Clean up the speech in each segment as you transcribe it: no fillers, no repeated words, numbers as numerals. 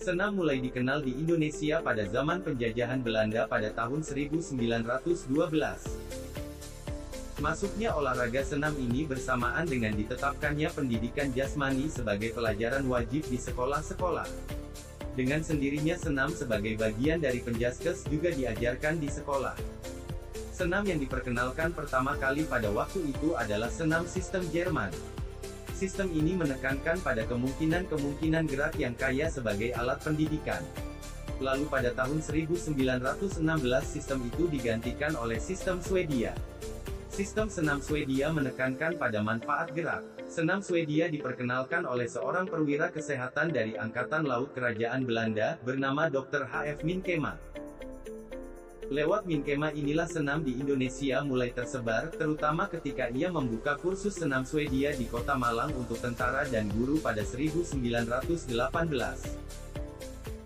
Senam mulai dikenal di Indonesia pada zaman penjajahan Belanda pada tahun 1912. Masuknya olahraga senam ini bersamaan dengan ditetapkannya pendidikan jasmani sebagai pelajaran wajib di sekolah-sekolah. Dengan sendirinya senam sebagai bagian dari penjaskes juga diajarkan di sekolah. Senam yang diperkenalkan pertama kali pada waktu itu adalah senam sistem Jerman. Sistem ini menekankan pada kemungkinan-kemungkinan gerak yang kaya sebagai alat pendidikan. Lalu pada tahun 1916 sistem itu digantikan oleh sistem Swedia. Sistem senam Swedia menekankan pada manfaat gerak. Senam Swedia diperkenalkan oleh seorang perwira kesehatan dari Angkatan Laut Kerajaan Belanda, bernama Dr. H.F. Minkema. Lewat Minkema inilah senam di Indonesia mulai tersebar, terutama ketika ia membuka kursus senam Swedia di Kota Malang untuk tentara dan guru pada 1918.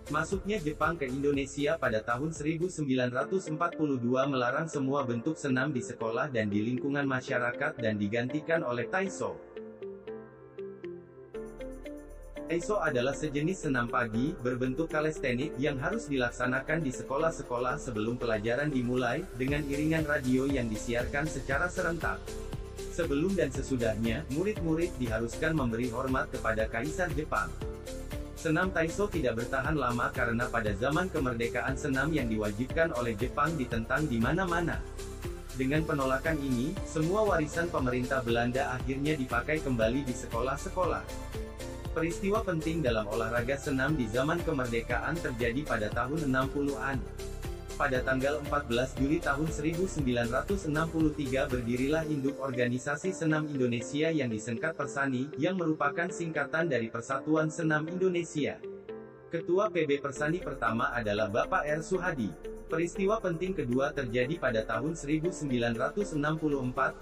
Masuknya Jepang ke Indonesia pada tahun 1942 melarang semua bentuk senam di sekolah dan di lingkungan masyarakat dan digantikan oleh Taiso. Taiso adalah sejenis senam pagi, berbentuk kalestenik, yang harus dilaksanakan di sekolah-sekolah sebelum pelajaran dimulai, dengan iringan radio yang disiarkan secara serentak. Sebelum dan sesudahnya, murid-murid diharuskan memberi hormat kepada Kaisar Jepang. Senam Taiso tidak bertahan lama karena pada zaman kemerdekaan senam yang diwajibkan oleh Jepang ditentang di mana-mana. Dengan penolakan ini, semua warisan pemerintah Belanda akhirnya dipakai kembali di sekolah-sekolah. Peristiwa penting dalam olahraga senam di zaman kemerdekaan terjadi pada tahun 60-an. Pada tanggal 14 Juli tahun 1963 berdirilah induk Organisasi Senam Indonesia yang disingkat Persani, yang merupakan singkatan dari Persatuan Senam Indonesia. Ketua PB Persani pertama adalah Bapak R. Suhadi. Peristiwa penting kedua terjadi pada tahun 1964,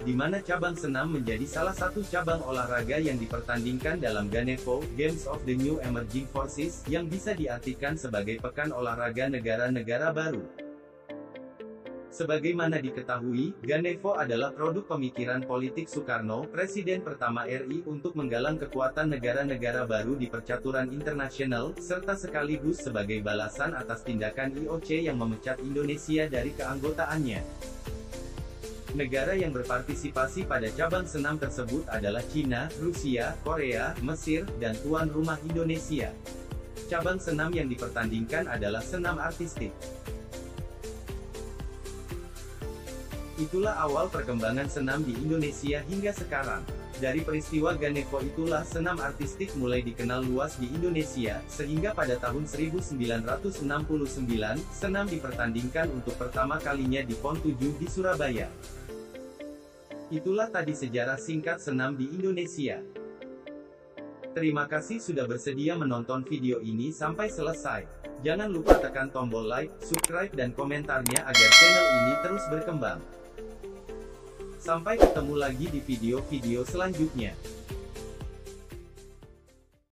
di mana cabang senam menjadi salah satu cabang olahraga yang dipertandingkan dalam Ganevo, Games of the New Emerging Forces, yang bisa diartikan sebagai Pekan Olahraga Negara-Negara Baru. Sebagaimana diketahui, Ganevo adalah produk pemikiran politik Soekarno, Presiden pertama RI, untuk menggalang kekuatan negara-negara baru di percaturan internasional, serta sekaligus sebagai balasan atas tindakan IOC yang memecat Indonesia dari keanggotaannya. Negara yang berpartisipasi pada cabang senam tersebut adalah Cina, Rusia, Korea, Mesir, dan tuan rumah Indonesia. Cabang senam yang dipertandingkan adalah senam artistik. Itulah awal perkembangan senam di Indonesia hingga sekarang. Dari peristiwa Ganevo itulah senam artistik mulai dikenal luas di Indonesia, sehingga pada tahun 1969, senam dipertandingkan untuk pertama kalinya di PON 7 di Surabaya. Itulah tadi sejarah singkat senam di Indonesia. Terima kasih sudah bersedia menonton video ini sampai selesai. Jangan lupa tekan tombol like, subscribe dan komentarnya agar channel ini terus berkembang. Sampai ketemu lagi di video-video selanjutnya.